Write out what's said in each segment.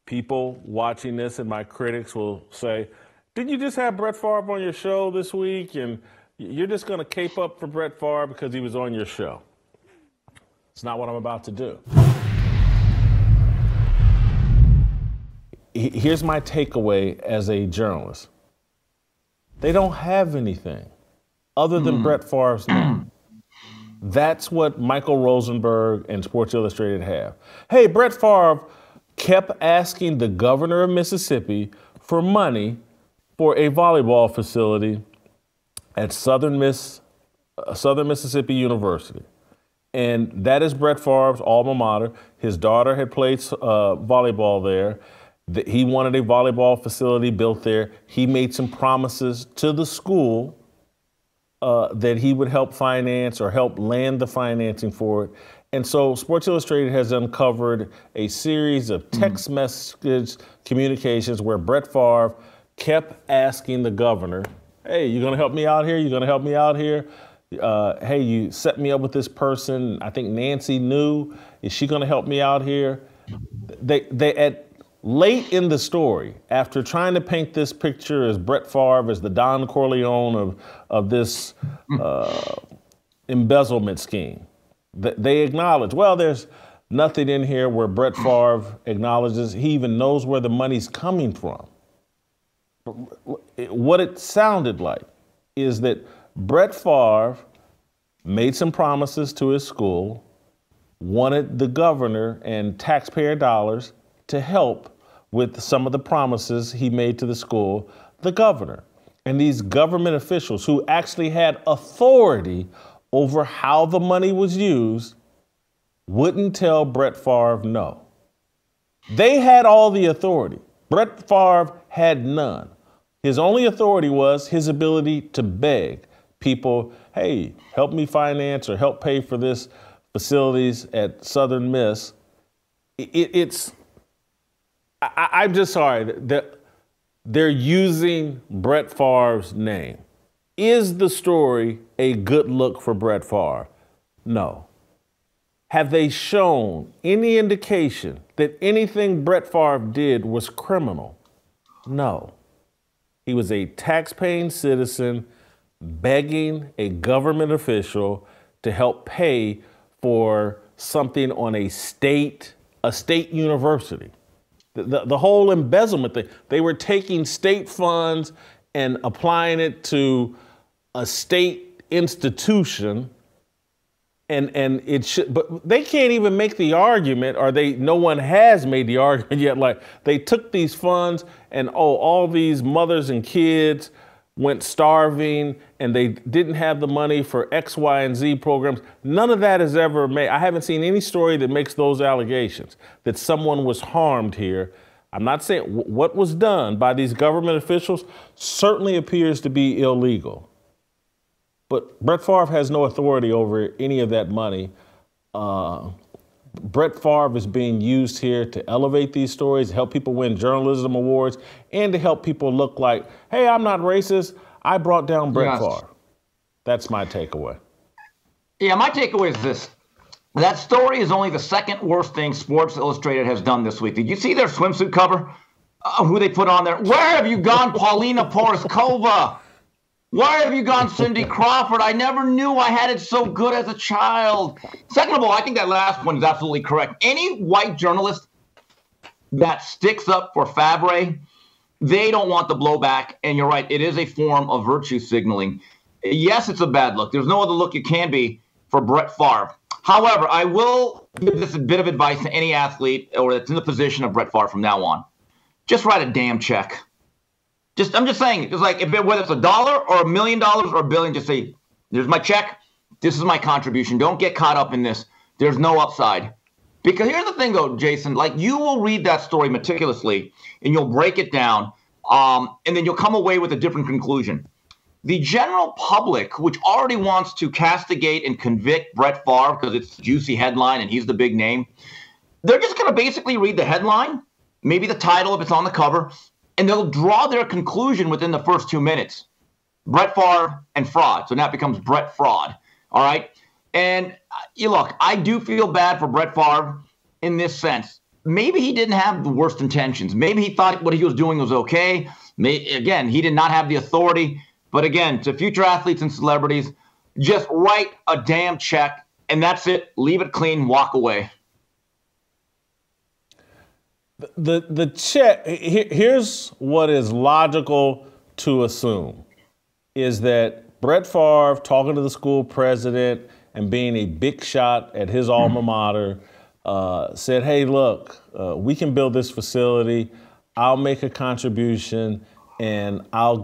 people watching this and my critics will say, didn't you just have Brett Favre on your show this week and you're just going to cape up for Brett Favre because he was on your show? It's not what I'm about to do. Here's my takeaway as a journalist. They don't have anything other than Brett Favre's name. That's what Michael Rosenberg and Sports Illustrated have. Hey, Brett Favre kept asking the governor of Mississippi for money for a volleyball facility at Southern Mississippi University. And that is Brett Favre's alma mater. His daughter had played volleyball there. He wanted a volleyball facility built there. He made some promises to the school that he would help finance or help land the financing for it. And so Sports Illustrated has uncovered a series of text message communications where Brett Favre kept asking the governor, hey, you going to help me out here? You going to help me out here? Hey, you set me up with this person. I think Nancy knew. Is she going to help me out here? Late in the story, after trying to paint this picture as Brett Favre as the Don Corleone of this embezzlement scheme, they acknowledge, well, there's nothing in here where Brett Favre acknowledges he even knows where the money's coming from. What it sounded like is that Brett Favre made some promises to his school, wanted the governor and taxpayer dollars to help with some of the promises he made to the school, the governor. And these government officials who actually had authority over how the money was used wouldn't tell Brett Favre no. They had all the authority. Brett Favre had none. His only authority was his ability to beg people, hey, help me finance or help pay for this facilities at Southern Miss. I'm just sorry that they're using Brett Favre's name. Is the story a good look for Brett Favre? No. Have they shown any indication that anything Brett Favre did was criminal? No. He was a tax-paying citizen begging a government official to help pay for something on a state university. The whole embezzlement thing, they were taking state funds and applying it to a state institution, and it should, but they can't even make the argument, or no one has made the argument yet, like they took these funds and all these mothers and kids went starving and they didn't have the money for X, Y, and Z programs. None of that is ever made. I haven't seen any story that makes those allegations, that someone was harmed here. I'm not saying what was done by these government officials certainly appears to be illegal. But Brett Favre has no authority over any of that money. Brett Favre is being used here to elevate these stories, help people win journalism awards, and to help people look like, hey, I'm not racist. I brought down Brett Favre. That's my takeaway. Yeah, my takeaway is this. That story is only the second worst thing Sports Illustrated has done this week. Did you see their swimsuit cover? Who they put on there? Where have you gone, Paulina Poroskova? Where have you gone, Cindy Crawford? I never knew I had it so good as a child. Second of all, I think that last one is absolutely correct. Any white journalist that sticks up for Favre, they don't want the blowback. And you're right, it is a form of virtue signaling. Yes, it's a bad look. There's no other look it can be for Brett Favre. However, I will give this a bit of advice to any athlete or that's in the position of Brett Favre from now on. Just write a damn check. I'm just saying, it's like whether it's $1 or $1 million or $1 billion, just say, there's my check. This is my contribution. Don't get caught up in this. There's no upside. Because here's the thing, though, Jason, like you will read that story meticulously and you'll break it down and then you'll come away with a different conclusion. The general public, which already wants to castigate and convict Brett Favre because it's a juicy headline and he's the big name, they're just going to basically read the headline, maybe the title if it's on the cover, and they'll draw their conclusion within the first 2 minutes. Brett Favre and fraud. So now it becomes Brett Fraud. All right? And look, I do feel bad for Brett Favre in this sense. maybe he didn't have the worst intentions. Maybe he thought what he was doing was okay. Again, he did not have the authority. But again, to future athletes and celebrities, just write a damn check, and that's it. Leave it clean, walk away. The check, here's what is logical to assume, is that Brett Favre talking to the school president and being a big shot at his alma mater said, hey, look, we can build this facility. I'll make a contribution, and I'll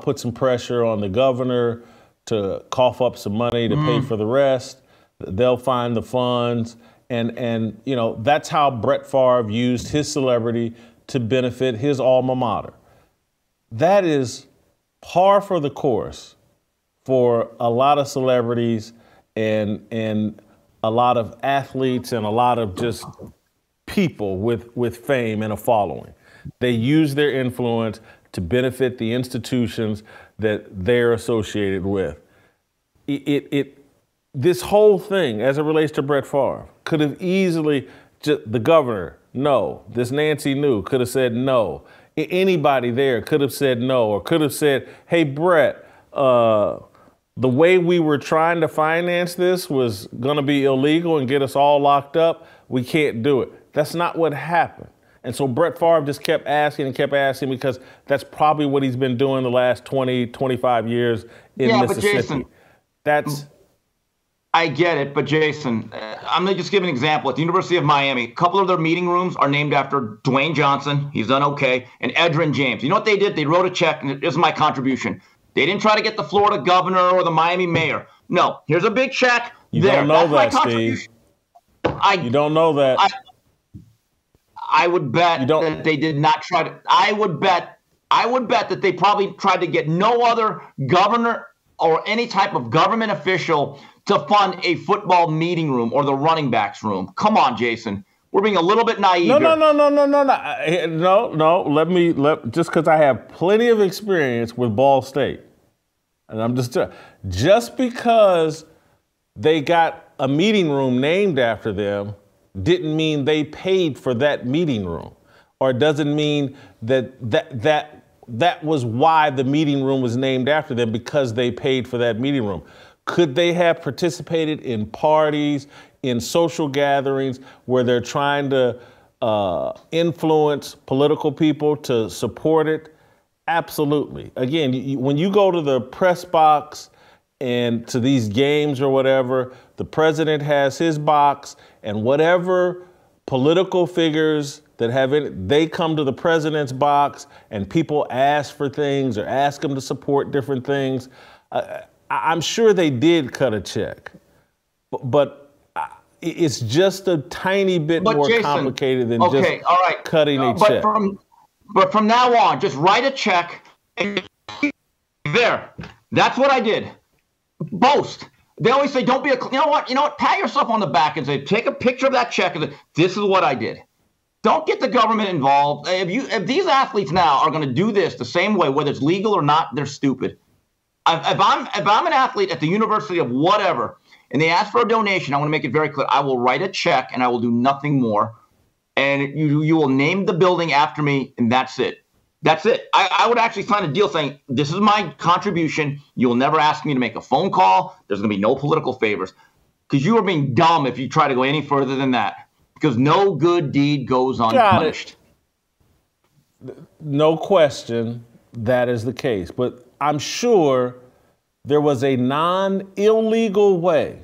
put some pressure on the governor to cough up some money to pay for the rest. They'll find the funds. And you know, that's how Brett Favre used his celebrity to benefit his alma mater. That is par for the course for a lot of celebrities and a lot of athletes and a lot of just people with fame and a following. They use their influence to benefit the institutions that they're associated with. This whole thing, as it relates to Brett Favre, could have easily, the governor, no. This Nancy New could have said no. Anybody there could have said no, or could have said, hey, Brett, the way we were trying to finance this was going to be illegal and get us all locked up. We can't do it. That's not what happened. And so Brett Favre just kept asking because that's probably what he's been doing the last 20, 25 years in Mississippi. But Jason, I get it, but Jason, I'm going to just give an example. At the University of Miami, a couple of their meeting rooms are named after Dwayne Johnson. He's done okay. And Edgerrin James. You know what they did? They wrote a check, and this is my contribution. They didn't try to get the Florida governor or the Miami mayor. No, here's a big check. You don't know that, Steve. You don't know that. I would bet that they did not try to. I would bet that they probably tried to get no other governor or any type of government official to fund a football meeting room or the running backs room. Come on, Jason. We're being a little bit naive. No. Just because I have plenty of experience with Ball State, and I'm just because they got a meeting room named after them didn't mean they paid for that meeting room, or it doesn't mean that was why the meeting room was named after them, because they paid for that meeting room. Could they have participated in parties, in social gatherings where they're trying to influence political people to support it? Absolutely. Again, when you go to the press box and to these games or whatever, the president has his box, and whatever political figures that have it, they come to the president's box, and people ask for things or ask him to support different things. I'm sure they did cut a check, but it's just a tiny bit more complicated than cutting a check. But from now on, just write a check and there. That's what I did. Boast. They always say, don't be you know what? Pat yourself on the back and say, take a picture of that check and say, this is what I did. Don't get the government involved. If these athletes now are going to do this the same way, whether it's legal or not, they're stupid. If I'm an athlete at the University of whatever, and they ask for a donation, I want to make it very clear. I will write a check and I will do nothing more. And you will name the building after me, and that's it. That's it. I would actually sign a deal saying, this is my contribution. You will never ask me to make a phone call. There's going to be no political favors. Because you are being dumb if you try to go any further than that. Because no good deed goes unpunished. No question that is the case. But I'm sure there was a non-illegal way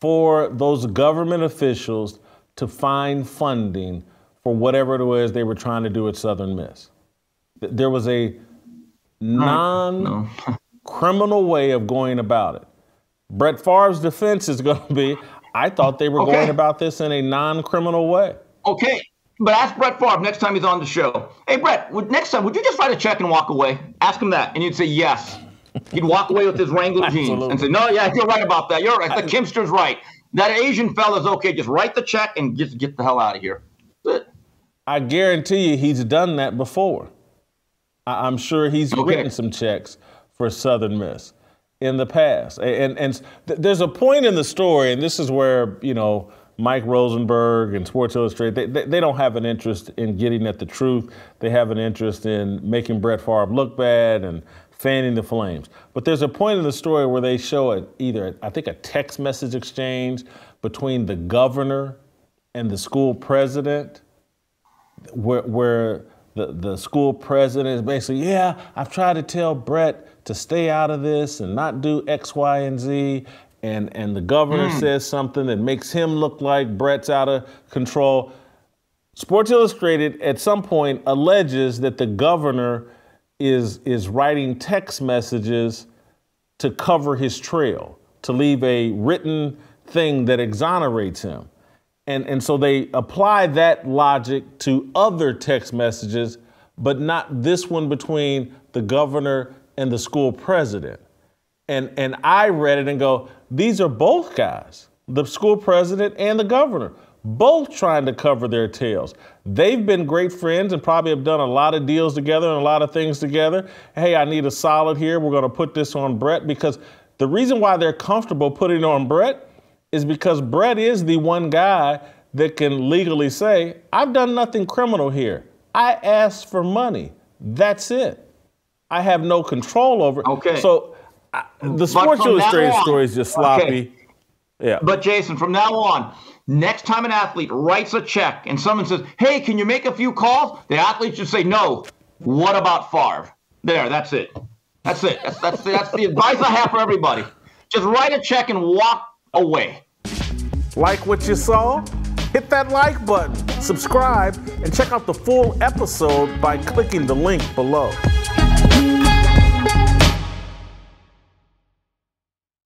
for those government officials to find funding for whatever it was they were trying to do at Southern Miss. There was a non-criminal way of going about it. Brett Favre's defense is going to be, I thought they were going about this in a non-criminal way. Okay, but ask Brett Favre next time he's on the show. Hey, Brett, next time, would you just write a check and walk away? Ask him that, and you'd say yes. He'd walk away with his Wrangler jeans and say, no, yeah, you're right about that. You're right. The Kimster's right. That Asian fella's okay. Just write the check and just get the hell out of here. I guarantee you he's done that before. I'm sure he's written some checks for Southern Miss in the past. And there's a point in the story, and this is where, you Mike Rosenberg and Sports Illustrated, they don't have an interest in getting at the truth. They have an interest in making Brett Favre look bad and fanning the flames. But there's a point in the story where they show either, I think, a text message exchange between the governor and the school president, where the school president is basically, yeah, I've tried to tell Brett to stay out of this and not do X, Y, and Z. And the governor says something that makes him look like Brett's out of control. Sports Illustrated at some point alleges that the governor is writing text messages to cover his trail, to leave a written thing that exonerates him. And so they apply that logic to other text messages, but not this one between the governor and the school president. And I read it and go, these are both guys, the school president and the governor, both trying to cover their tails. They've been great friends and probably have done a lot of deals together and a lot of things together. Hey, I need a solid here. We're going to put this on Brett, because the reason why they're comfortable putting it on Brett is because Brett is the one guy that can legally say, I've done nothing criminal here. I asked for money. That's it. I have no control over it. Okay. So the Sports Illustrated story is just sloppy. Okay. Yeah. But Jason, from now on, next time an athlete writes a check and someone says, hey, can you make a few calls? The athlete should say, no. What about Favre? There, that's it. That's it. That's the advice I have for everybody. Just write a check and walk away. Like what you saw? Hit that like button, subscribe, and check out the full episode by clicking the link below.